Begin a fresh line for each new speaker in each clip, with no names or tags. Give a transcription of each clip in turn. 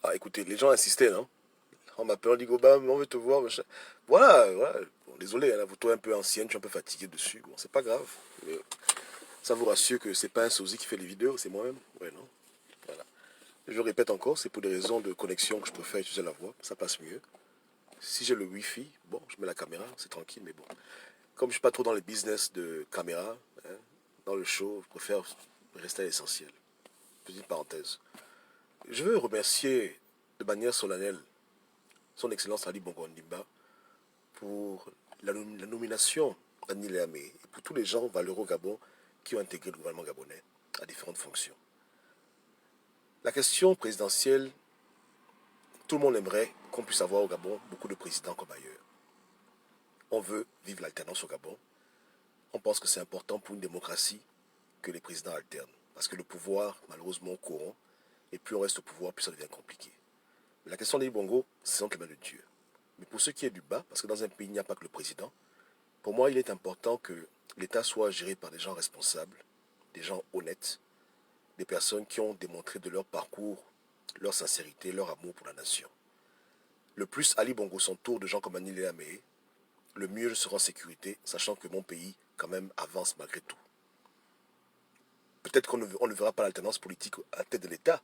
Ah, écoutez, les gens insistaient, non? On m'appelle, on dit, Goba, on veut te voir, machin. Voilà, voilà. Bon, désolé, hein, la photo est un peu ancienne, je suis un peu fatigué dessus. Bon, c'est pas grave. Mais ça vous rassure que c'est pas un sosie qui fait les vidéos, c'est moi-même. Ouais, non? Voilà. Je répète encore, c'est pour des raisons de connexion que je préfère utiliser la voix. Ça passe mieux. Si j'ai le Wi-Fi, bon, je mets la caméra, c'est tranquille, mais bon. Comme je suis pas trop dans les business de caméra, hein, dans le show, je préfère rester à l'essentiel. Petite parenthèse. Je veux remercier de manière solennelle son Excellence Ali Bongo Ondimba pour la nomination d'Annie Léamé et pour tous les gens valeureux au Gabon qui ont intégré le gouvernement gabonais à différentes fonctions. La question présidentielle, tout le monde aimerait qu'on puisse avoir au Gabon beaucoup de présidents comme ailleurs. On veut vivre l'alternance au Gabon. On pense que c'est important pour une démocratie que les présidents alternent. Parce que le pouvoir, malheureusement, corrompt. Et plus on reste au pouvoir, plus ça devient compliqué. Mais la question des Bongo, c'est entre les mains de Dieu. Mais pour ce qui est du bas, parce que dans un pays, il n'y a pas que le président, pour moi, il est important que l'État soit géré par des gens responsables, des gens honnêtes, des personnes qui ont démontré de leur parcours, leur sincérité, leur amour pour la nation. Le plus Ali Bongo s'entoure de gens comme Annie Léamé, le mieux je serai en sécurité, sachant que mon pays, quand même, avance malgré tout. Peut-être qu'on ne verra pas l'alternance politique à la tête de l'État,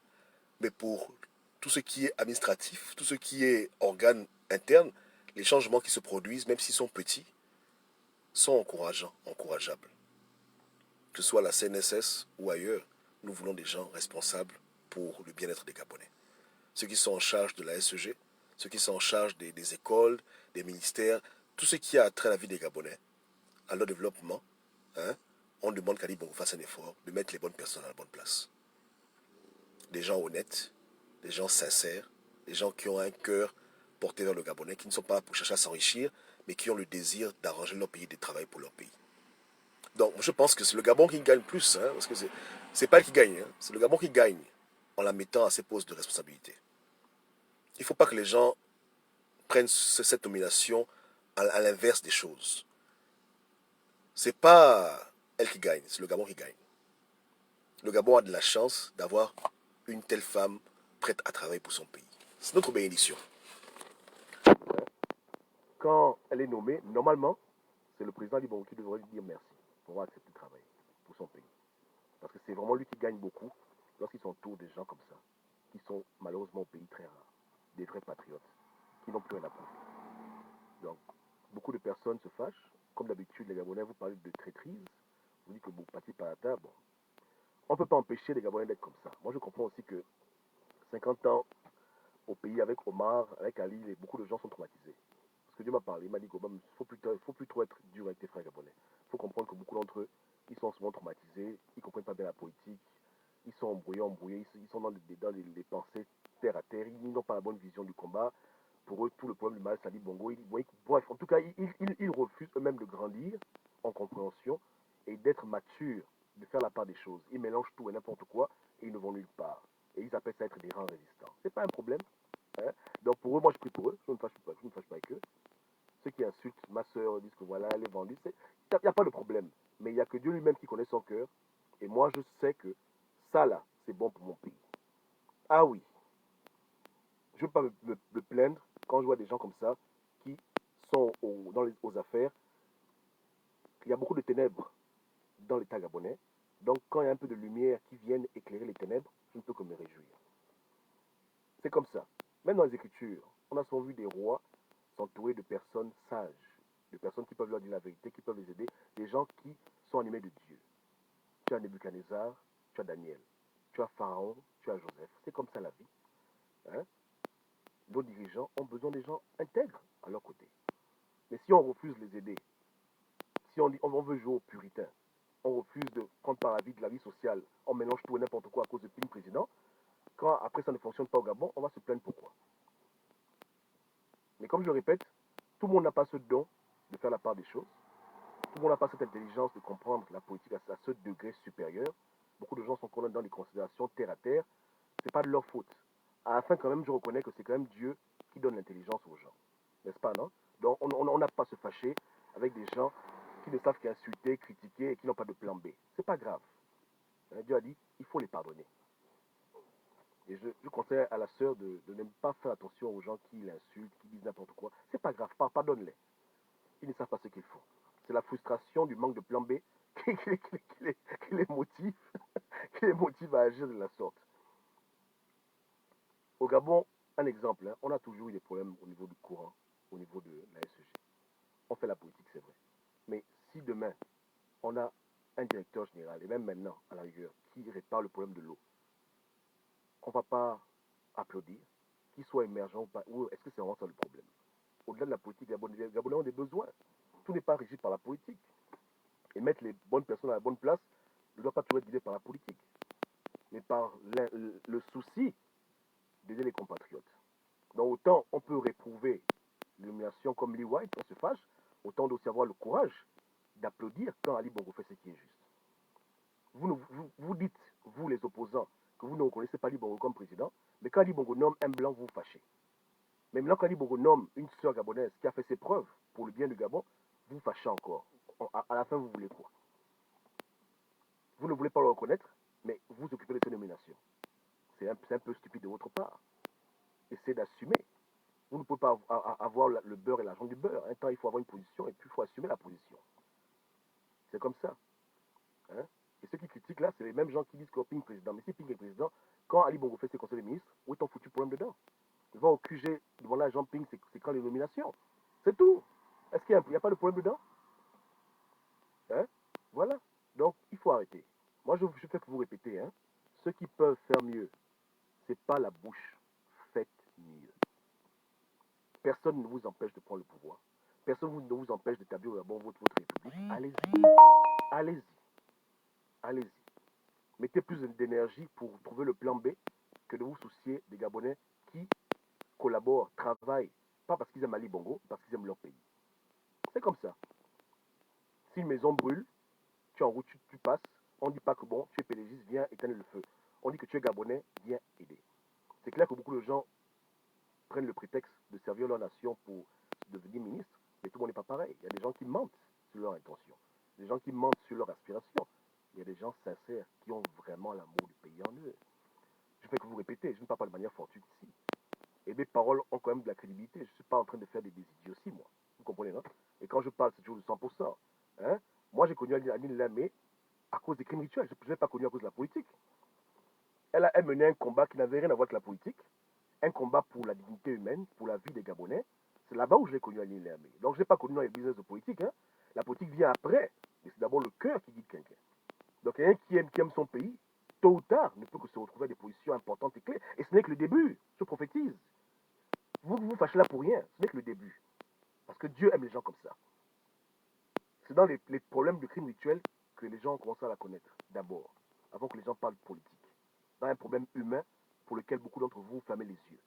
mais pour tout ce qui est administratif, tout ce qui est organe interne, les changements qui se produisent, même s'ils sont petits, sont encourageants, encourageables. Que ce soit la CNSS ou ailleurs, nous voulons des gens responsables pour le bien-être des Gabonais. Ceux qui sont en charge de la SEG, ceux qui sont en charge des écoles, des ministères, tout ce qui a trait à la vie des Gabonais, à leur développement, hein, on demande qu'Ali Bongo fasse un effort de mettre les bonnes personnes à la bonne place. Des gens honnêtes, des gens sincères, des gens qui ont un cœur porté vers le Gabonais, qui ne sont pas là pour chercher à s'enrichir, mais qui ont le désir d'arranger leur pays, de travailler pour leur pays. Donc, je pense que c'est le Gabon qui gagne plus, hein, parce que c'est pas elle qui gagne, hein, c'est le Gabon qui gagne en la mettant à ses postes de responsabilité. Il ne faut pas que les gens prennent cette nomination à l'inverse des choses. C'est pas elle qui gagne, c'est le Gabon qui gagne. Le Gabon a de la chance d'avoir une telle femme prête à travailler pour son pays. C'est notre bénédiction. Quand elle est nommée, normalement, c'est le président Libon qui devrait lui dire merci pour avoir accepté de travailler pour son pays. Parce que c'est vraiment lui qui gagne beaucoup lorsqu'il s'entoure des gens comme ça, qui sont malheureusement au pays très rares, des vrais patriotes, qui n'ont plus rien à prouver. Donc, beaucoup de personnes se fâchent. Comme d'habitude, les Gabonais vous parlent de traîtrise. Vous dites que vous partez par la table. Bon, on ne peut pas empêcher les Gabonais d'être comme ça. Moi, je comprends aussi que 50 ans au pays avec Omar, avec Ali, beaucoup de gens sont traumatisés. Parce que Dieu m'a parlé, il m'a dit qu'il ne faut plus trop être dur avec tes frères gabonais. Il faut comprendre que beaucoup d'entre eux, ils sont souvent traumatisés, ils ne comprennent pas bien la politique, ils sont embrouillés, ils sont dans les pensées terre à terre, ils n'ont pas la bonne vision du combat. Pour eux, tout le problème du mal, c'est Ali Bongo. Bref, en tout cas, ils refusent eux-mêmes de grandir en compréhension et d'être matures, de faire la part des choses. Ils mélangent tout et n'importe quoi et ils ne vont nulle part. Et ils appellent ça être des grands résistants. C'est pas un problème. Hein. Donc pour eux, moi je prie pour eux, je ne me fâche pas avec eux. Ceux qui insultent ma soeur disent que voilà, elle est vendue, il n'y a pas de problème. Mais il n'y a que Dieu lui-même qui connaît son cœur. Et moi je sais que ça là, c'est bon pour mon pays. Ah oui, je ne veux pas me plaindre quand je vois des gens comme ça qui sont aux affaires. Il y a beaucoup de ténèbres dans l'État gabonais. Donc quand il y a un peu de lumière qui vienne éclairer les ténèbres, je ne peux que me réjouir. C'est comme ça. Même dans les Écritures, on a souvent vu des rois s'entourer de personnes sages, de personnes qui peuvent leur dire la vérité, qui peuvent les aider, des gens qui sont animés de Dieu. Tu as Nebuchadnezzar, tu as Daniel, tu as Pharaon, tu as Joseph. C'est comme ça la vie. Hein? Nos dirigeants ont besoin des gens intègres à leur côté. Mais si on refuse de les aider, si on veut jouer au puritain, on refuse de prendre part à la vie sociale, on mélange tout et n'importe quoi à cause de ping président, quand après ça ne fonctionne pas au Gabon, on va se plaindre pourquoi. Mais comme je le répète, tout le monde n'a pas ce don de faire la part des choses. Tout le monde n'a pas cette intelligence de comprendre la politique à ce degré supérieur. Beaucoup de gens sont quand même dans des considérations terre à terre. Ce n'est pas de leur faute. À la fin, quand même, je reconnais que c'est quand même Dieu qui donne l'intelligence aux gens. N'est-ce pas, non? Donc, on n'a pas à se fâcher avec des gens qui ne savent qu'insulter, critiquer et qui n'ont pas de plan B. C'est pas grave. Dieu a dit, il faut les pardonner. Et je conseille à la sœur de ne pas faire attention aux gens qui l'insultent, qui disent n'importe quoi. C'est pas grave, pardonne-les. Ils ne savent pas ce qu'ils font. C'est la frustration du manque de plan B qui les motive, qui les motive à agir de la sorte. Au Gabon, un exemple, hein, on a toujours eu des problèmes au niveau du courant, au niveau de la SEG. On fait la politique, c'est vrai. Mais si demain, on a un directeur général, et même maintenant, à la rigueur, qui répare le problème de l'eau, on ne va pas applaudir, qu'il soit émergent ou pas, ou est-ce que c'est vraiment ça le problème? Au-delà de la politique, les Gabonais ont des besoins. Tout n'est pas régi par la politique. Et mettre les bonnes personnes à la bonne place ne doit pas toujours être guidé par la politique, mais par le souci d'aider les compatriotes. Donc autant on peut réprouver l'illumination comme Lee White, on se fâche, autant aussi avoir le courage d'applaudir quand Ali Bongo fait ce qui est juste. Vous dites, vous les opposants, que vous ne reconnaissez pas Ali Bongo comme président, mais quand Ali Bongo nomme un blanc, vous vous fâchez. Mais maintenant, quand Ali Bongo nomme une sœur gabonaise qui a fait ses preuves pour le bien du Gabon, vous fâchez encore. À la fin, vous voulez quoi? Vous ne voulez pas le reconnaître, mais vous occupez de ces nominations. C'est un peu stupide de votre part. Essayez d'assumer. Vous ne pouvez pas avoir le beurre et l'argent du beurre. Un temps, il faut avoir une position et puis il faut assumer la position. C'est comme ça. Hein? Et ceux qui critiquent là, c'est les mêmes gens qui disent que Ping est président. Mais si Ping est président, quand Ali Bongo fait ses conseils des ministres, où est ton foutu problème dedans? Il va au QG devant l'agent Ping, c'est quand les nominations. C'est tout. Est-ce qu'il n'y a pas de problème dedans? Hein? Voilà. Donc, il faut arrêter. Moi, je fais que vous répétez. Hein? Ceux qui peuvent faire mieux, c'est pas la bouche. Faites mieux. Personne ne vous empêche de prendre le pouvoir. Personne ne vous empêche d'établir d'abord votre république. Allez-y. Allez-y. Allez-y. Mettez plus d'énergie pour trouver le plan B que de vous soucier des Gabonais qui collaborent, travaillent, pas parce qu'ils aiment Ali Bongo, parce qu'ils aiment leur pays. C'est comme ça. Si une maison brûle, tu es en route, tu passes, on ne dit pas que bon, tu es pédégiste, viens éteindre le feu. On dit que tu es Gabonais, viens aider. C'est clair que beaucoup de gens prennent le prétexte de servir leur nation pour devenir ministre, mais tout le monde n'est pas pareil. Il y a des gens qui mentent sur leur intention, des gens qui mentent sur leur aspiration. Il y a des gens sincères qui ont vraiment l'amour du pays en eux. Je fais que vous répétez, je ne parle pas de manière fortuite ici. Et mes paroles ont quand même de la crédibilité. Je ne suis pas en train de faire des idioties, moi. Vous comprenez, non? Et quand je parle, c'est toujours de 100%. Hein? Moi, j'ai connu Aline Lamé à cause des crimes rituels. Je ne l'ai pas connu à cause de la politique. Elle menait un combat qui n'avait rien à voir avec la politique. Un combat pour la dignité humaine, pour la vie des Gabonais. C'est là-bas où je l'ai connu Aline Lamé. Donc, je ne l'ai pas connu dans les business de politique. Hein? La politique vient après. Mais c'est d'abord le cœur qui guide quelqu'un. Donc, quelqu'un qui aime son pays, tôt ou tard, ne peut que se retrouver à des positions importantes et clés. Et ce n'est que le début. Je prophétise. Vous vous fâchez là pour rien. Ce n'est que le début. Parce que Dieu aime les gens comme ça. C'est dans les problèmes de crimes rituels que les gens ont commencé à la connaître, d'abord, avant que les gens parlent de politique. Dans un problème humain pour lequel beaucoup d'entre vous fermez les yeux.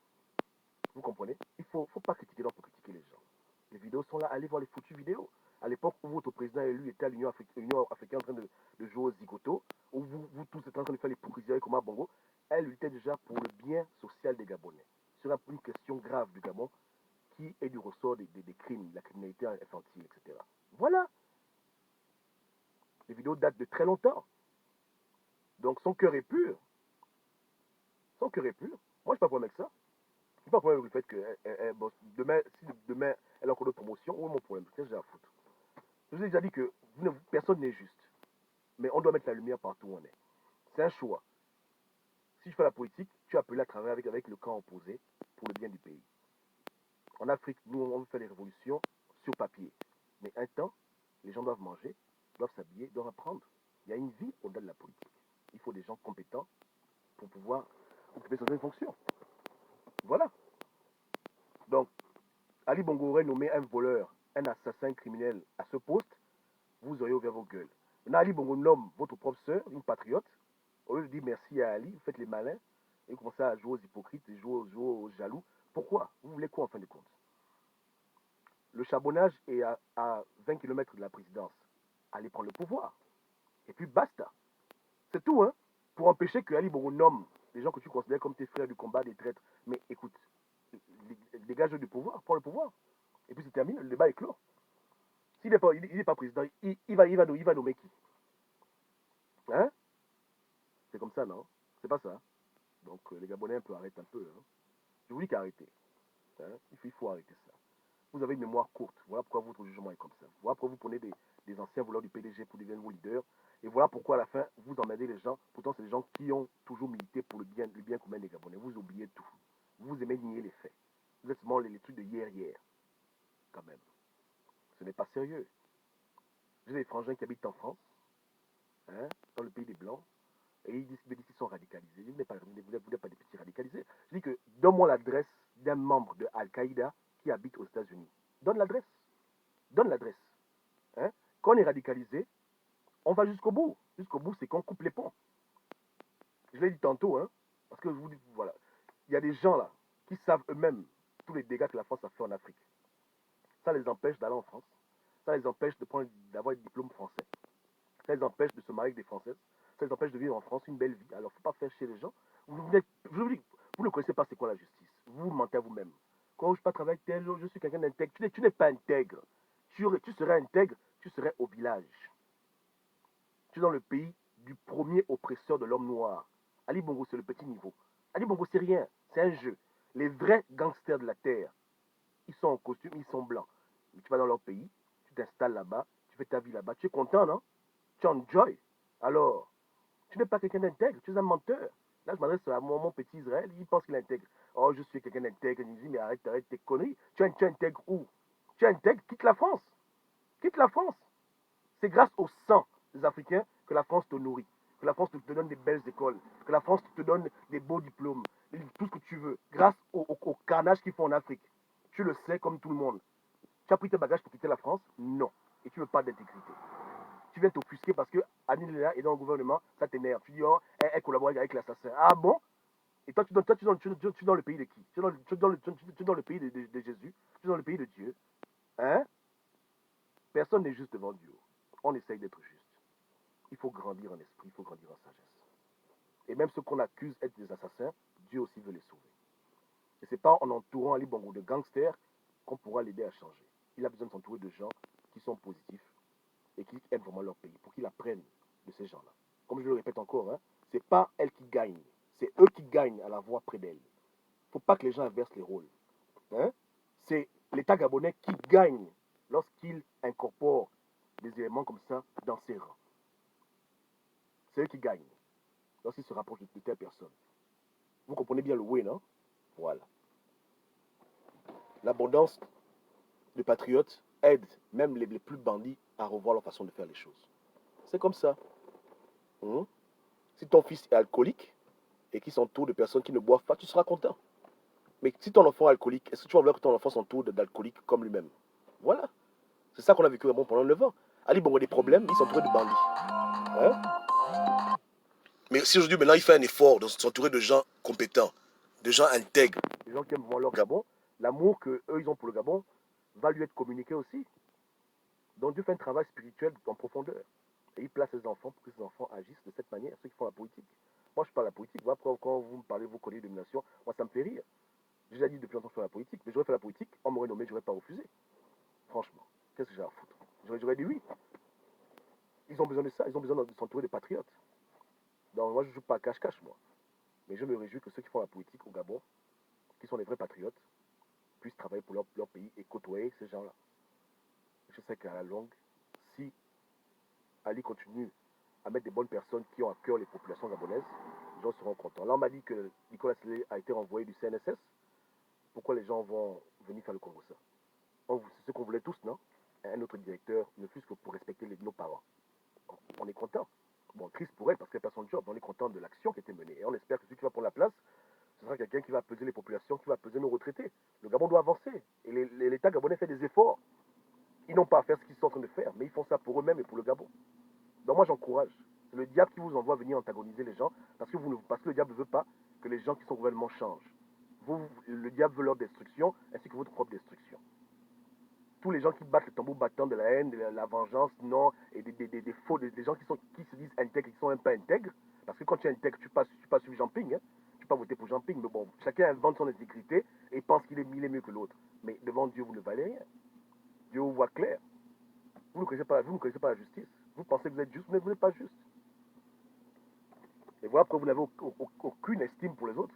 Vous comprenez? Il ne faut pas critiquer l'homme pour critiquer les gens. Les vidéos sont là, allez voir les foutues vidéos. À l'époque où votre président élu était à l'Union africaine en train de jouer au zigoto, où vous tous êtes en train de faire l'hypocrisie comme à Bongo, elle luttait déjà pour le bien social des Gabonais. Sur une question grave du Gabon, qui est du ressort des crimes, la criminalité infantile, etc. Voilà. Les vidéos datent de très longtemps. Donc son cœur est pur. Son cœur est pur. Moi, je n'ai pas de problème avec ça. Je n'ai pas de problème avec le fait que bon, si demain elle a encore d'autres promotions, où est mon problème? Qu'est-ce que j'ai à foutre? Je vous ai déjà dit que personne n'est juste. Mais on doit mettre la lumière partout où on est. C'est un choix. Si je fais la politique, tu es appelé à travailler avec le camp opposé pour le bien du pays. En Afrique, nous, on fait les révolutions sur papier. Mais un temps, les gens doivent manger, doivent s'habiller, doivent apprendre. Il y a une vie au-delà de la politique. Il faut des gens compétents pour pouvoir occuper certaines fonctions. Voilà. Donc, Ali Bongo aurait nommé un voleur, un assassin criminel à ce poste, vous auriez ouvert vos gueules. Maintenant, Ali Bongo nomme votre propre sœur, une patriote. Au lieu de dire merci à Ali, vous faites les malins et vous commencez à jouer aux hypocrites et jouer aux jaloux. Pourquoi? Vous voulez quoi en fin de compte? Le charbonnage est à 20 km de la présidence. Allez prendre le pouvoir. Et puis basta. C'est tout, hein? Pour empêcher que Ali Bongo nomme les gens que tu considères comme tes frères du combat, des traîtres. Mais écoute, dégage du pouvoir, prends le pouvoir. Et puis c'est terminé, le débat est clos. S'il n'est pas président, il va nommer qui? Hein? C'est comme ça, non? C'est pas ça. Donc les Gabonais un peu arrêtent un peu. Hein. Je vous dis qu'arrêtez. Hein. Il faut arrêter ça. Vous avez une mémoire courte. Voilà pourquoi votre jugement est comme ça. Voilà pourquoi vous prenez des anciens voleurs du PDG pour devenir vos leaders. Et voilà pourquoi à la fin, vous emmerdez les gens. Pourtant, c'est des gens qui ont toujours milité pour le bien commun des Gabonais. Vous oubliez tout. Vous aimez nier les faits. Vous êtes seulement les trucs de hier, quand même. Ce n'est pas sérieux. J'ai des frangins qui habitent en France, hein, dans le pays des Blancs, et ils disent qu'ils sont radicalisés. Vous n'êtes pas des petits radicalisés. Je dis que donne-moi l'adresse d'un membre de Al-Qaïda qui habite aux États-Unis. Donne l'adresse. Donne l'adresse. Hein. Quand on est radicalisé, on va jusqu'au bout. Jusqu'au bout, c'est qu'on coupe les ponts. Je l'ai dit tantôt, hein, parce que je vous dis, voilà, il y a des gens là qui savent eux-mêmes tous les dégâts que la France a fait en Afrique. Ça les empêche d'aller en France. Ça les empêche d'avoir un diplôme français. Ça les empêche de se marier avec des Françaises. Ça les empêche de vivre en France une belle vie. Alors, il ne faut pas faire chier les gens. Je vous dis, vous ne connaissez pas c'est quoi la justice. Vous mentez à vous-même. Quand je ne pas travailler avec tel, je suis quelqu'un d'intègre. Tu n'es pas intègre. Tu serais intègre, tu serais au village. Tu es dans le pays du premier oppresseur de l'homme noir. Ali Bongo, c'est le petit niveau. Ali Bongo, c'est rien. C'est un jeu. Les vrais gangsters de la terre, ils sont en costume, ils sont blancs. Mais tu vas dans leur pays, tu t'installes là-bas, tu fais ta vie là-bas. Tu es content, non? Tu enjoy. Alors, tu n'es pas quelqu'un d'intègre, tu es un menteur. Là, je m'adresse à mon petit Israël, il pense qu'il est intègre. Oh, je suis quelqu'un d'intègre. Il me dit, mais arrête tes conneries. Tu es intègre où? Tu es intègre, quitte la France. Quitte la France. C'est grâce au sang des Africains que la France te nourrit, que la France te donne des belles écoles, que la France te donne des beaux diplômes, tout ce que tu veux, grâce au carnage qu'ils font en Afrique. Tu le sais comme tout le monde. Tu as pris tes bagages pour quitter la France? Non. Et tu ne veux pas d'intégrité. Tu viens t'offusquer parce que Annie Léla est dans le gouvernement, ça t'énerve. Tu dis, oh, elle collabore avec l'assassin. Ah bon? Et toi, tu es dans le pays de qui? Tu es dans le pays de Jésus? Tu es dans le pays de Dieu? Hein? Personne n'est juste devant Dieu. On essaye d'être juste. Il faut grandir en esprit, il faut grandir en sagesse. Et même ceux qu'on accuse d'être des assassins, Dieu aussi veut les sauver. Et c'est pas en entourant Ali Bongo de gangsters qu'on pourra l'aider à changer. Il a besoin de s'entourer de gens qui sont positifs et qui aiment vraiment leur pays, pour qu'il apprenne de ces gens-là. Comme je le répète encore, hein, c'est pas elle qui gagne, c'est eux qui gagnent à la voix près d'elle. Il ne faut pas que les gens inversent les rôles. Hein. C'est l'État gabonais qui gagne lorsqu'il incorpore des éléments comme ça dans ses rangs. C'est eux qui gagnent lorsqu'ils se rapprochent de telle personne. Vous comprenez bien le way, non? Voilà. L'abondance de patriotes aide même les plus bandits à revoir leur façon de faire les choses. C'est comme ça. Hum? Si ton fils est alcoolique et qu'il s'entoure de personnes qui ne boivent pas, tu seras content. Mais si ton enfant est alcoolique, est-ce que tu vas vouloir que ton enfant s'entoure d'alcooliques comme lui-même? Voilà. C'est ça qu'on a vécu pendant 9 ans. Ali Bongo a des problèmes, il s'entourait de bandits. Hein? Mais si aujourd'hui, maintenant, il fait un effort de s'entourer de gens compétents, de gens intègres, des gens qui aiment voir leur Gabon, l'amour qu'eux, ils ont pour le Gabon va lui être communiqué aussi. Donc Dieu fait un travail spirituel en profondeur. Et il place ses enfants pour que ses enfants agissent de cette manière, ceux qui font la politique. Moi, je parle de la politique. Moi, quand vous me parlez, vous connaissez domination, moi, ça me fait rire. J'ai déjà dit depuis longtemps que je fais la politique, mais j'aurais fait la politique, on m'aurait nommé, je n'aurais pas refusé. Franchement, qu'est-ce que j'ai à foutre? J'aurais dit oui. Ils ont besoin de ça, ils ont besoin de s'entourer des patriotes. Donc moi, je ne joue pas à cache-cache, moi. Mais je me réjouis que ceux qui font la politique au Gabon, qui sont les vrais patriotes, puissent travailler pour leur pays et côtoyer ces gens-là. Je sais qu'à la longue, si Ali continue à mettre des bonnes personnes qui ont à cœur les populations gabonaises, les gens seront contents. Là, on m'a dit que Nicolas Sélé a été renvoyé du CNSS. Pourquoi les gens vont venir faire le Congo ça? C'est ce qu'on voulait tous, non? Un autre directeur, ne fût-ce que pour respecter nos parents. On est content. Bon, triste pour elle parce qu'elle perd son job. On est content de l'action qui a été menée. Et on espère que celui qui va prendre la place, ce sera quelqu'un qui va peser les populations, qui va peser nos retraités. Le Gabon doit avancer. Et l'État gabonais fait des efforts. Ils n'ont pas à faire ce qu'ils sont en train de faire, mais ils font ça pour eux-mêmes et pour le Gabon. Donc moi j'encourage. C'est le diable qui vous envoie venir antagoniser les gens parce que le diable ne veut pas que les gens qui sont au gouvernement changent. Le diable veut leur destruction ainsi que votre propre destruction. Tous les gens qui battent le tambour battant de la haine, de la vengeance, non, et des faux, des gens qui se disent intègres, qui sont même pas intègres, parce que quand tu es intègre, tu passes sur Jean-Ping, hein, tu peux pas voter pour Jean-Ping, mais bon, chacun invente son intégrité et pense qu'il est mieux que l'autre. Mais devant Dieu, vous ne valez rien. Dieu vous voit clair. Vous ne connaissez pas la justice. Vous pensez que vous êtes juste, mais vous n'êtes pas juste. Et voilà. Voilà pourquoi vous n'avez aucune estime pour les autres.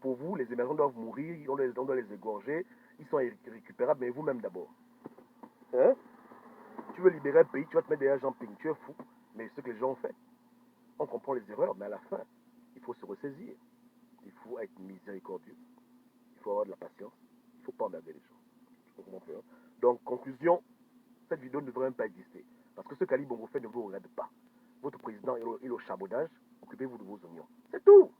Pour vous, les émergents doivent mourir, on doit les égorger, ils sont irrécupérables, mais vous-même d'abord. Hein? Tu veux libérer un pays, tu vas te mettre derrière Jean Ping, tu es fou. Mais ce que les gens ont fait, on comprend les erreurs, mais à la fin, il faut se ressaisir. Il faut être miséricordieux. Il faut avoir de la patience. Il ne faut pas emmerder les gens. Donc, conclusion, cette vidéo ne devrait même pas exister. Parce que ce qu'Ali Bongo fait ne vous regarde pas. Votre président est au charbonnage, occupez-vous de vos oignons. C'est tout.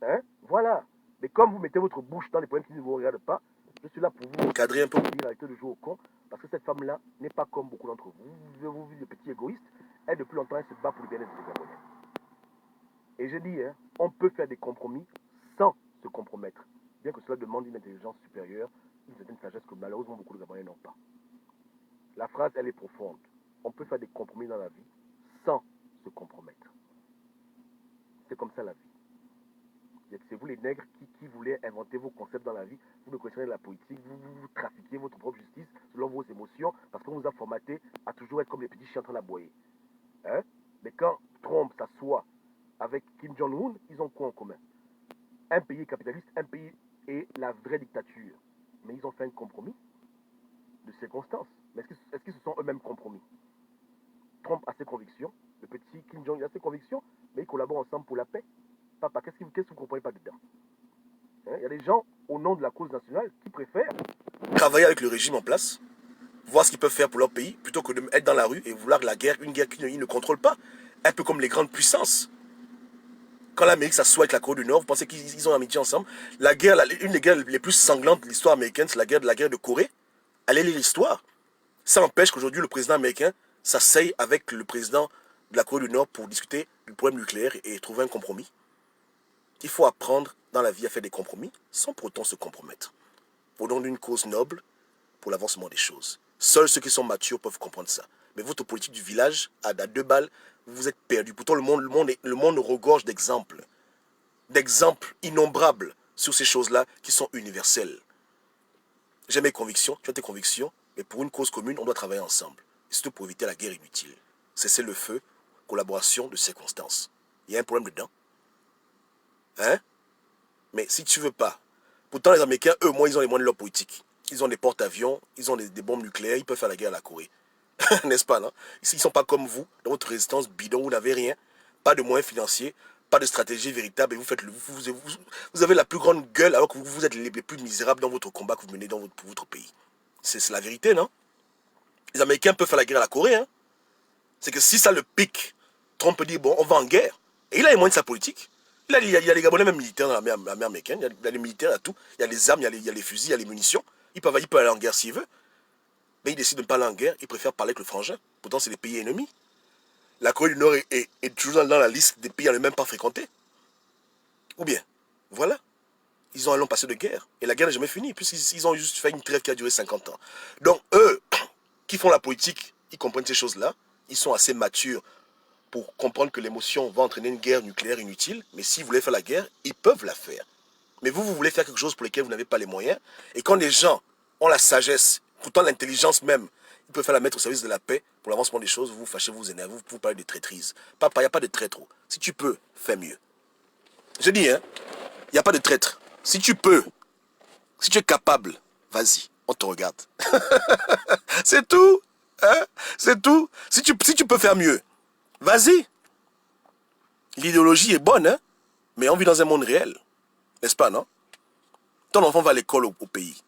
Hein? Voilà. Mais comme vous mettez votre bouche dans les problèmes qui ne vous regardent pas, je suis là pour vous cadrer un peu, vous dire arrêtez de jouer au con. Parce que cette femme-là n'est pas comme beaucoup d'entre vous. Vous vivez le petit égoïste. Elle, depuis longtemps, elle se bat pour le bien-être des Gabonais. Et je dis, hein, on peut faire des compromis sans se compromettre. Bien que cela demande une intelligence supérieure, une certaine sagesse que malheureusement beaucoup de Gabonais n'ont pas. La phrase, elle est profonde. On peut faire des compromis dans la vie sans se compromettre. C'est comme ça la vie. C'est vous les nègres qui voulez inventer vos concepts dans la vie. Vous ne questionnez la politique, vous trafiquez votre propre justice selon vos émotions parce qu'on vous a formaté à toujours être comme les petits chiens en train d'aboyer. Hein? Mais quand Trump s'assoit avec Kim Jong-un, ils ont quoi en commun? Un pays capitaliste, un pays est la vraie dictature. Mais ils ont fait un compromis de circonstances. Mais est-ce qu'ils se sont eux-mêmes compromis? Trump a ses convictions, le petit Kim Jong-un a ses convictions, mais ils collaborent ensemble pour la paix. Papa, qu'est-ce que vous ne comprenez pas dedans? Il y a des gens, au nom de la cause nationale, qui préfèrent travailler avec le régime en place, voir ce qu'ils peuvent faire pour leur pays, plutôt que d'être dans la rue et vouloir la guerre, une guerre qu'ils ne contrôlent pas. Un peu comme les grandes puissances. Quand l'Amérique s'assoit avec la Corée du Nord, vous pensez qu'ils ont amitié ensemble? La guerre, une des guerres les plus sanglantes de l'histoire américaine, c'est la guerre de Corée. Allez lire l'histoire. Ça empêche qu'aujourd'hui, le président américain s'asseye avec le président de la Corée du Nord pour discuter du problème nucléaire et trouver un compromis. Il faut apprendre dans la vie à faire des compromis sans pour autant se compromettre. Au nom d'une cause noble, pour l'avancement des choses. Seuls ceux qui sont matures peuvent comprendre ça. Mais votre politique du village, à 2 balles, vous êtes perdu. Pourtant, le monde regorge d'exemples. D'exemples innombrables sur ces choses-là qui sont universelles. J'ai mes convictions, tu as tes convictions, mais pour une cause commune, on doit travailler ensemble. Et surtout pour éviter la guerre inutile. Cesser le feu, collaboration de circonstances. Il y a un problème dedans. Hein? Mais si tu veux pas, pourtant les Américains, eux, moi, ils ont les moyens de leur politique. Ils ont des porte-avions, ils ont des bombes nucléaires, ils peuvent faire la guerre à la Corée. N'est-ce pas, non? Ici, ils ne sont pas comme vous, dans votre résistance bidon, vous n'avez rien, pas de moyens financiers, pas de stratégie véritable, et vous avez la plus grande gueule alors que vous êtes les plus misérables dans votre combat que vous menez pour votre pays. C'est la vérité, non? Les Américains peuvent faire la guerre à la Corée, hein? C'est que si ça le pique, Trump peut dire, bon, on va en guerre. Et il a les moyens de sa politique. Il y a les Gabonais même militaires dans l'armée américaine, il y a les militaires, il y a tout. Il y a les armes, il y a les fusils, il y a les munitions. Il peut aller en guerre s'il veut. Mais il décide de ne pas aller en guerre, il préfère parler avec le frangin. Pourtant, c'est des pays ennemis. La Corée du Nord est toujours dans la liste des pays à ne même pas fréquenter. Ou bien, voilà. Ils ont un long passé de guerre. Et la guerre n'a jamais fini, puisqu'ils ont juste fait une trêve qui a duré 50 ans. Donc, eux, qui font la politique, ils comprennent ces choses-là. Ils sont assez matures pour comprendre que l'émotion va entraîner une guerre nucléaire inutile. Mais s'ils voulaient faire la guerre, ils peuvent la faire. Mais vous voulez faire quelque chose pour lequel vous n'avez pas les moyens. Et quand les gens ont la sagesse, pourtant l'intelligence même, ils peuvent faire la mettre au service de la paix pour l'avancement des choses, vous vous fâchez, vous vous énervez, vous parlez de traîtrise. Papa, il n'y a pas de traître. Si tu peux, fais mieux. Je dis, hein, il n'y a pas de traître. Si tu peux, si tu es capable, vas-y, on te regarde. C'est tout. Hein? C'est tout. Si tu peux faire mieux, vas-y. L'idéologie est bonne, hein, mais on vit dans un monde réel. N'est-ce pas, non? Ton enfant va à l'école au pays.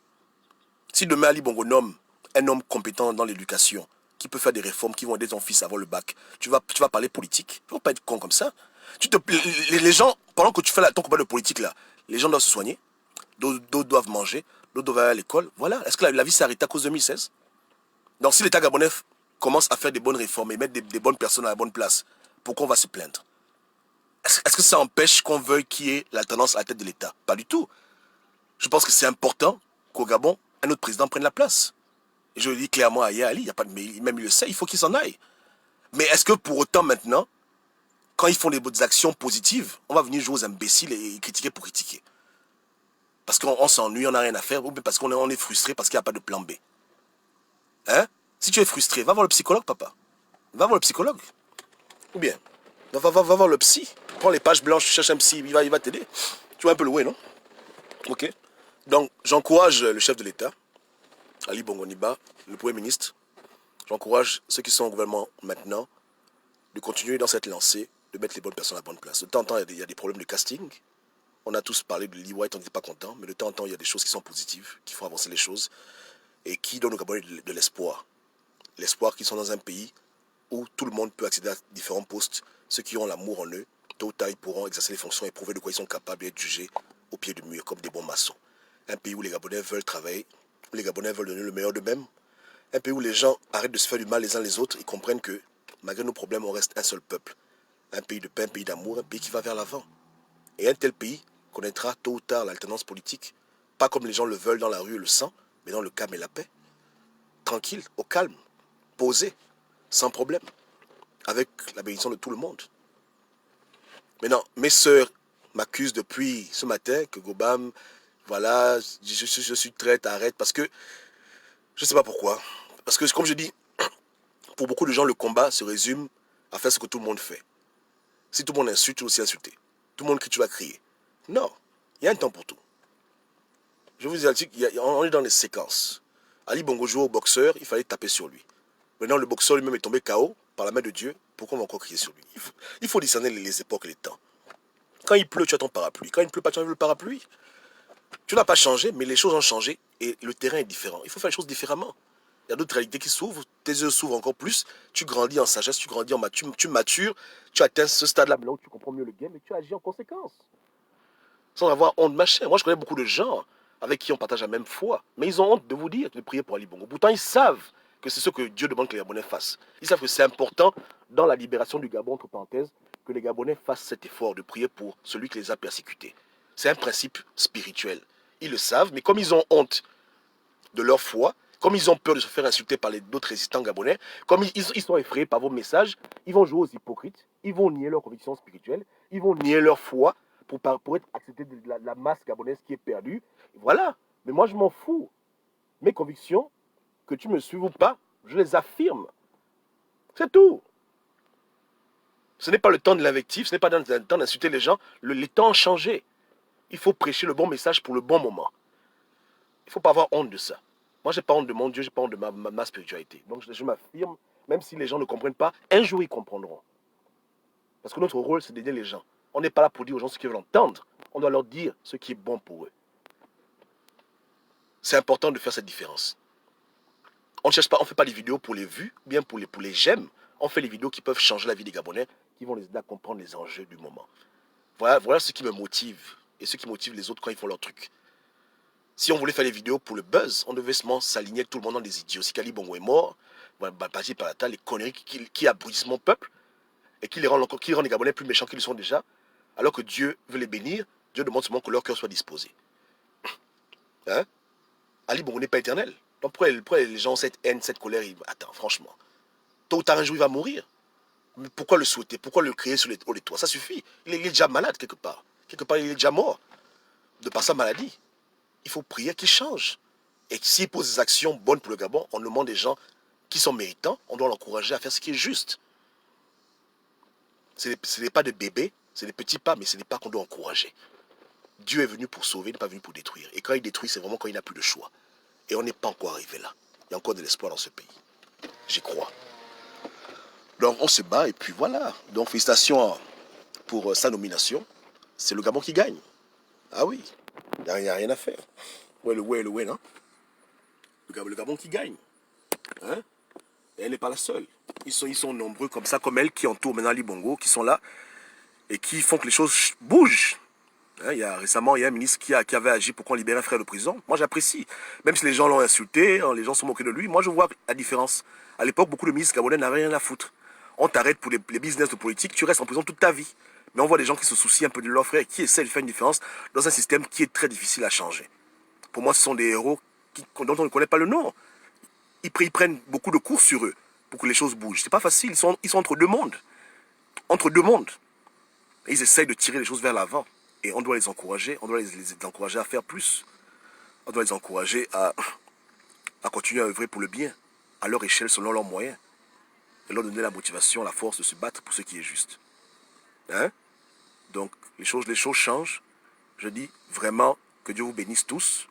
Si demain Ali Bongo nomme un homme compétent dans l'éducation, qui peut faire des réformes, qui vont aider ton fils à avoir le bac, tu vas parler politique. Tu ne vas pas être con comme ça. Les gens, pendant que tu fais ton combat de politique là, les gens doivent se soigner, d'autres doivent manger, d'autres doivent aller à l'école. Voilà. Est-ce que la vie s'est arrêtée à cause de 2016? Donc si l'État gabonais commence à faire des bonnes réformes et mettre des bonnes personnes à la bonne place, pourquoi on va se plaindre? Est-ce que ça empêche qu'on veuille qu'il y ait l'alternance à la tête de l'État? Pas du tout. Je pense que c'est important qu'au Gabon, un autre président prenne la place. Et je le dis clairement à Yaya Ali, il y a pas de, même il le sait, il faut qu'il s'en aille. Mais est-ce que pour autant maintenant, quand ils font des actions positives, on va venir jouer aux imbéciles et critiquer pour critiquer? Parce qu'on s'ennuie, on n'a rien à faire, ou bien parce qu'on est frustré parce qu'il n'y a pas de plan B. Hein? Si tu es frustré, va voir le psychologue, papa. Va voir le psychologue. Ou bien, va voir le psy.
prends les pages blanches, tu cherches un psy, il va t'aider. Tu vois un peu le way, non? Ok. Donc, j'encourage le chef de l'État, Ali Bongo Ondimba, le Premier ministre. J'encourage ceux qui sont au gouvernement maintenant de continuer dans cette lancée, de mettre les bonnes personnes à la bonne place. De temps en temps, il y a des problèmes de casting. On a tous parlé de Lee White, on n'était pas content, mais de temps en temps, il y a des choses qui sont positives, qui font avancer les choses et qui donnent aux Gabonais de l'espoir. L'espoir qu'ils sont dans un pays où tout le monde peut accéder à différents postes. Ceux qui ont l'amour en eux, tôt ou tard, ils pourront exercer les fonctions et prouver de quoi ils sont capables d'être jugés au pied du mur comme des bons maçons. Un pays où les Gabonais veulent travailler, où les Gabonais veulent donner le meilleur d'eux-mêmes. Un pays où les gens arrêtent de se faire du mal les uns les autres et comprennent que, malgré nos problèmes, on reste un seul peuple. Un pays de paix, un pays d'amour, un pays qui va vers l'avant. Et un tel pays connaîtra tôt ou tard l'alternance politique, pas comme les gens le veulent dans la rue et le sang, mais dans le calme et la paix. Tranquille, au calme, posé, sans problème, avec la bénédiction de tout le monde. Maintenant, mes sœurs m'accusent depuis ce matin que Gobam, voilà, je suis traite, arrête, parce que, je ne sais pas pourquoi. Parce que, comme je dis, pour beaucoup de gens, le combat se résume à faire ce que tout le monde fait. Si tout le monde insulte, tu vas aussi insulter. Tout le monde crie, tu vas crier. Non, il y a un temps pour tout. Je vous dis, on est dans les séquences. Ali Bongo jouait au boxeur, il fallait taper sur lui. Maintenant, le boxeur lui-même est tombé KO par la main de Dieu. Pourquoi on va encore crier sur lui? Il faut discerner les époques et les temps. Quand il pleut, tu as ton parapluie. Quand il ne pleut pas, tu as le parapluie. Tu n'as pas changé, mais les choses ont changé et le terrain est différent. Il faut faire les choses différemment. Il y a d'autres réalités qui s'ouvrent, tes yeux s'ouvrent encore plus, tu grandis en sagesse, tu grandis en maturité, tu matures, tu atteins ce stade-là où tu comprends mieux le game et tu agis en conséquence. Sans avoir honte, machin. Moi, je connais beaucoup de gens avec qui on partage la même foi, mais ils ont honte de vous dire de prier pour Ali Bongo. Pourtant, ils savent que c'est ce que Dieu demande que les Gabonais fassent. Ils savent que c'est important dans la libération du Gabon, entre parenthèses, que les Gabonais fassent cet effort de prier pour celui qui les a persécutés. C'est un principe spirituel. Ils le savent, mais comme ils ont honte de leur foi, comme ils ont peur de se faire insulter par d'autres résistants gabonais, comme ils sont effrayés par vos messages, ils vont jouer aux hypocrites, ils vont nier leurs convictions spirituelles, ils vont nier leur foi pour être acceptés de la masse gabonaise qui est perdue. Voilà. Mais moi, je m'en fous. Mes convictions, que tu me suives ou pas, je les affirme. C'est tout. Ce n'est pas le temps de l'invective, ce n'est pas le temps d'insulter les gens. Les temps ont changé. Il faut prêcher le bon message pour le bon moment. Il ne faut pas avoir honte de ça. Moi, je n'ai pas honte de mon Dieu, je n'ai pas honte de ma spiritualité. Donc, je m'affirme, même si les gens ne comprennent pas, un jour, ils comprendront. Parce que notre rôle, c'est d'aider les gens. On n'est pas là pour dire aux gens ce qu'ils veulent entendre. On doit leur dire ce qui est bon pour eux. C'est important de faire cette différence. On ne cherche pas, on ne fait pas des vidéos pour les vues, bien pour les j'aime. On fait les vidéos qui peuvent changer la vie des Gabonais, qui vont les aider à comprendre les enjeux du moment. Voilà ce qui me motive. Et ce qui motive les autres quand ils font leur truc. Si on voulait faire des vidéos pour le buzz, on devait seulement s'aligner tout le monde dans des idiots. Si Kali Bongo est mort, Baji Palata, les conneries qui abrutissent mon peuple et qui rendent les Gabonais plus méchants qu'ils sont déjà, alors que Dieu veut les bénir, Dieu demande seulement que leur cœur soit disposé. Hein? Ali Bongo n'est pas éternel. Donc pourquoi les gens ont cette haine, cette colère? Attends, franchement. Tôt ou tard, un jour, il va mourir. Mais pourquoi le souhaiter? Pourquoi le créer sur les toits? Ça suffit. Il est déjà malade quelque part. Quelque part, il est déjà mort de par sa maladie. Il faut prier qu'il change. Et s'il pose des actions bonnes pour le Gabon, on demande des gens qui sont méritants, on doit l'encourager à faire ce qui est juste. Ce n'est pas des bébés, c'est des petits pas, mais c'est des pas qu'on doit encourager. Dieu est venu pour sauver, il n'est pas venu pour détruire. Et quand il détruit, c'est vraiment quand il n'a plus de choix. Et on n'est pas encore arrivé là. Il y a encore de l'espoir dans ce pays. J'y crois. Donc on se bat et puis voilà. Donc félicitations pour sa nomination. C'est le Gabon qui gagne. Ah oui, il n'y a rien à faire. Ouais, le ouais, non? Le Gabon qui gagne. Hein? Et elle n'est pas la seule. Ils sont nombreux comme ça, comme elle, qui entourent maintenant Ali Bongo, qui sont là et qui font que les choses bougent. Hein, récemment, il y a un ministre qui avait agi pour qu'on libère un frère de prison. Moi, j'apprécie. Même si les gens l'ont insulté, les gens sont moqués de lui, moi, je vois la différence. À l'époque, beaucoup de ministres gabonais n'avaient rien à foutre. On t'arrête pour les business de politique, tu restes en prison toute ta vie. Mais on voit des gens qui se soucient un peu de leur frère et qui essaient de faire une différence dans un système qui est très difficile à changer. Pour moi, ce sont des héros dont on ne connaît pas le nom. Ils prennent beaucoup de cours sur eux pour que les choses bougent. C'est pas facile, ils sont entre deux mondes. Entre deux mondes. Et ils essayent de tirer les choses vers l'avant. Et on doit les encourager, on doit les encourager à faire plus. On doit les encourager à continuer à œuvrer pour le bien, à leur échelle, selon leurs moyens. Et leur donner la motivation, la force de se battre pour ce qui est juste. Hein? Donc, les choses changent. Je dis vraiment que Dieu vous bénisse tous.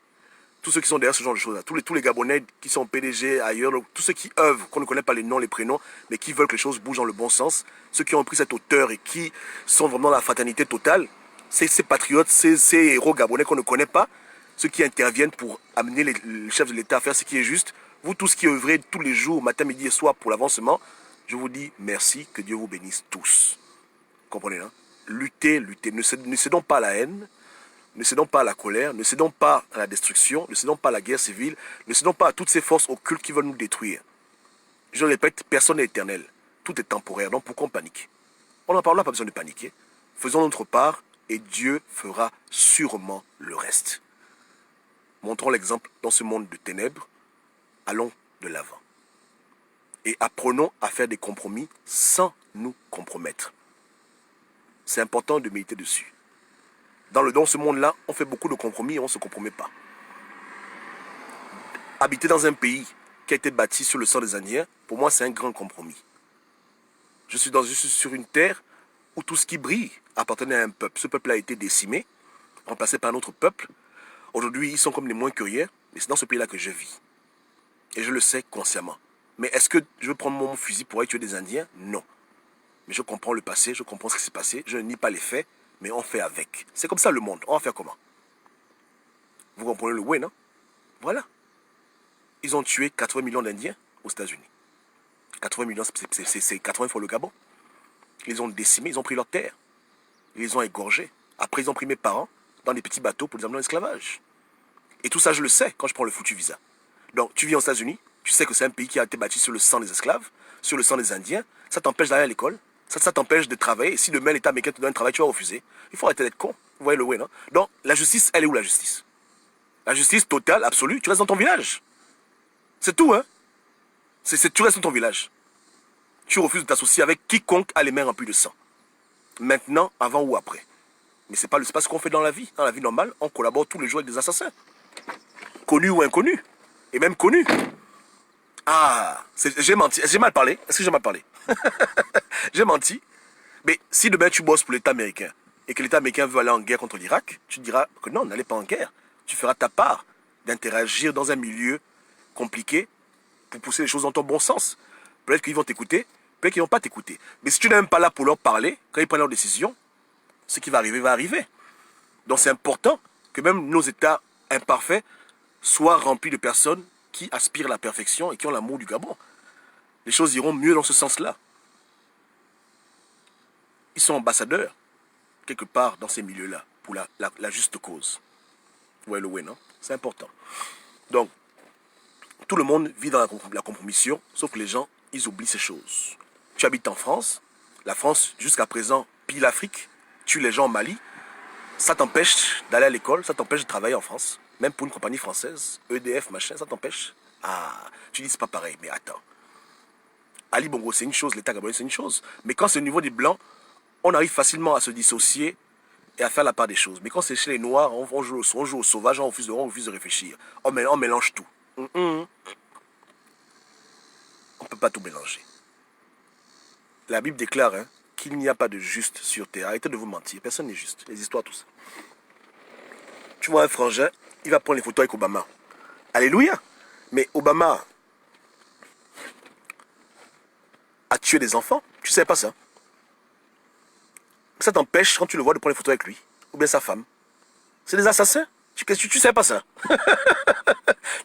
Tous ceux qui sont derrière ce genre de choses-là, tous les Gabonais qui sont PDG ailleurs, tous ceux qui œuvrent, qu'on ne connaît pas les noms, les prénoms, mais qui veulent que les choses bougent dans le bon sens, ceux qui ont pris cette hauteur et qui sont vraiment dans la fraternité totale, ces patriotes, ces héros gabonais qu'on ne connaît pas, ceux qui interviennent pour amener le chef de l'État à faire ce qui est juste, vous tous qui œuvrez tous les jours, matin, midi et soir pour l'avancement, je vous dis merci, que Dieu vous bénisse tous. Comprenez, hein? Luttez, ne cédons pas à la haine, ne cédons pas à la colère, ne cédons pas à la destruction, ne cédons pas à la guerre civile, ne cédons pas à toutes ces forces occultes qui veulent nous détruire. Je le répète, personne n'est éternel. Tout est temporaire, donc pourquoi on panique? On n'a pas besoin de paniquer. Faisons notre part et Dieu fera sûrement le reste. Montrons l'exemple dans ce monde de ténèbres. Allons de l'avant. Et apprenons à faire des compromis sans nous compromettre. C'est important de méditer dessus. Dans ce monde-là, on fait beaucoup de compromis et on ne se compromet pas. Habiter dans un pays qui a été bâti sur le sang des Indiens, pour moi, c'est un grand compromis. Je suis sur une terre où tout ce qui brille appartenait à un peuple. Ce peuple a été décimé, remplacé par un autre peuple. Aujourd'hui, ils sont comme les moins que rien, et c'est dans ce pays-là que je vis. Et je le sais consciemment. Mais est-ce que je veux prendre mon fusil pour aller tuer des Indiens? Non. Mais je comprends le passé, je comprends ce qui s'est passé, je ne nie pas les faits, mais on fait avec. C'est comme ça le monde. On va faire comment? Vous comprenez le way, non? Voilà. Ils ont tué 80 millions d'Indiens aux États-Unis. 80 millions, c'est 80 fois le Gabon. Ils les ont décimés, ils ont pris leurs terres. Ils les ont égorgés. Après, ils ont pris mes parents dans des petits bateaux pour les amener en esclavage. Et tout ça, je le sais quand je prends le foutu visa. Donc, tu vis aux États-Unis, tu sais que c'est un pays qui a été bâti sur le sang des esclaves, sur le sang des Indiens. Ça t'empêche d'aller à l'école. Ça t'empêche de travailler. Et si demain l'État américain te donne un travail, tu vas refuser. Il faut arrêter d'être con. Vous voyez le way, non? Donc, la justice, elle est où la justice? La justice totale, absolue, tu restes dans ton village. C'est tout, hein? Tu restes dans ton village. Tu refuses de t'associer avec quiconque a les mains remplies de sang. Maintenant, avant ou après. Mais c'est pas ce qu'on fait dans la vie. Dans la vie normale, on collabore tous les jours avec des assassins. Connus ou inconnus. Et même connus. Ah, j'ai menti. J'ai mal parlé. Est-ce que j'ai mal parlé? J'ai menti. Mais si demain tu bosses pour l'État américain et que l'État américain veut aller en guerre contre l'Irak, tu diras que non, n'allez pas en guerre. Tu feras ta part d'interagir dans un milieu compliqué pour pousser les choses dans ton bon sens. Peut-être qu'ils vont t'écouter, peut-être qu'ils ne vont pas t'écouter. Mais si tu n'es même pas là pour leur parler, quand ils prennent leurs décisions, ce qui va arriver va arriver. Donc c'est important que même nos États imparfaits soient remplis de personnes qui aspirent à la perfection et qui ont l'amour du Gabon. Les choses iront mieux dans ce sens-là. Ils sont ambassadeurs, quelque part dans ces milieux-là, pour la juste cause. Vous voyez le way, non? C'est important. Donc, tout le monde vit dans la compromission, sauf que les gens, ils oublient ces choses. Tu habites en France, la France, jusqu'à présent, pille l'Afrique, tue les gens au Mali, ça t'empêche d'aller à l'école, ça t'empêche de travailler en France, même pour une compagnie française, EDF, machin, ça t'empêche. Ah, tu dis c'est pas pareil, mais attends. Ali Bongo, c'est une chose, l'État gabonais, c'est une chose. Mais quand c'est au niveau des Blancs, on arrive facilement à se dissocier et à faire la part des choses. Mais quand c'est chez les Noirs, on joue au sauvage, on refuse de réfléchir. On mélange tout. On ne peut pas tout mélanger. La Bible déclare qu'il n'y a pas de juste sur terre. Arrêtez de vous mentir. Personne n'est juste. Les histoires, tout ça. Tu vois un frangin, il va prendre les photos avec Obama. Alléluia. Mais Obama a tué des enfants. Tu ne sais pas ça. Ça t'empêche, quand tu le vois, de prendre les photos avec lui. Ou bien sa femme. C'est des assassins. Tu ne sais pas ça.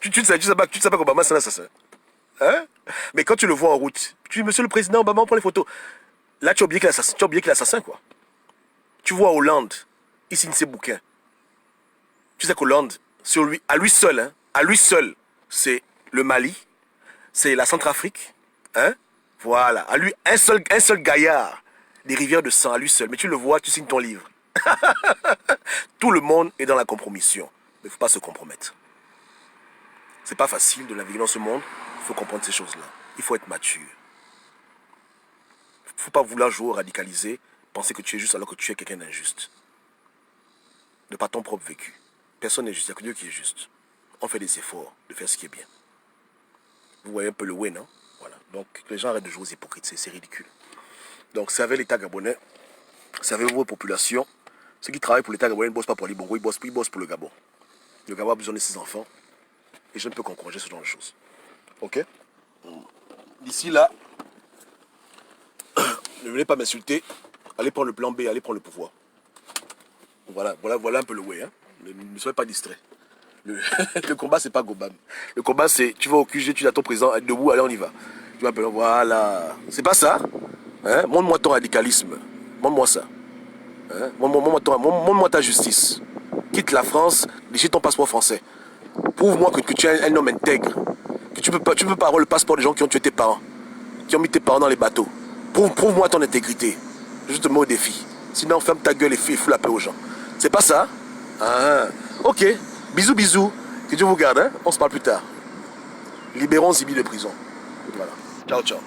tu ne sais pas qu'Obama c'est un assassin. Hein? Mais quand tu le vois en route, tu dis, Monsieur le Président Obama, on prend les photos. Là, tu as oublié qu'il est assassin, quoi. Tu vois Hollande, il signe ses bouquins. Tu sais qu'Hollande, à lui seul, c'est le Mali, c'est la Centrafrique, hein? Voilà, à lui, un seul gaillard, des rivières de sang, à lui seul. Mais tu le vois, tu signes ton livre. Tout le monde est dans la compromission. Mais il ne faut pas se compromettre. C'est pas facile de naviguer dans ce monde. Il faut comprendre ces choses-là. Il faut être mature. Il ne faut pas vouloir jouer au radicalisé, penser que tu es juste alors que tu es quelqu'un d'injuste. De par ton propre vécu. Personne n'est juste, il n'y a que Dieu qui est juste. On fait des efforts de faire ce qui est bien. Vous voyez un peu le way, non? Voilà. Donc les gens arrêtent de jouer aux hypocrites, c'est ridicule. Donc c'est avec l'État gabonais, Savez-vous, population, ceux qui travaillent pour l'État gabonais ne bossent pas pour Ali Bongo, ils bossent pour le Gabon. Le Gabon a besoin de ses enfants. Et je ne peux qu'encourager ce genre de choses. Ok? D'ici là, ne venez pas m'insulter. Allez prendre le plan B, allez prendre le pouvoir. Voilà un peu le way. Hein? Ne soyez pas distraits. Le combat, c'est pas Gobam. Le combat, c'est tu vas au QG, tu as ton président, debout, allez, on y va. Tu vas appeler, voilà. C'est pas ça. Hein? Montre-moi ton radicalisme. Montre-moi ça. Hein? Montre-moi ta justice. Quitte la France, déchire ton passeport français. Prouve-moi que tu es un homme intègre. Que tu peux pas avoir le passeport des gens qui ont tué tes parents. Qui ont mis tes parents dans les bateaux. Prouve-moi ton intégrité. Je te mets au défi. Sinon, ferme ta gueule et fous la paix aux gens. C'est pas ça? Ah, ok. Bisous, bisous. Que Dieu vous garde. Hein? On se parle plus tard. Libérons Zibi de prison. Voilà. Ciao, ciao.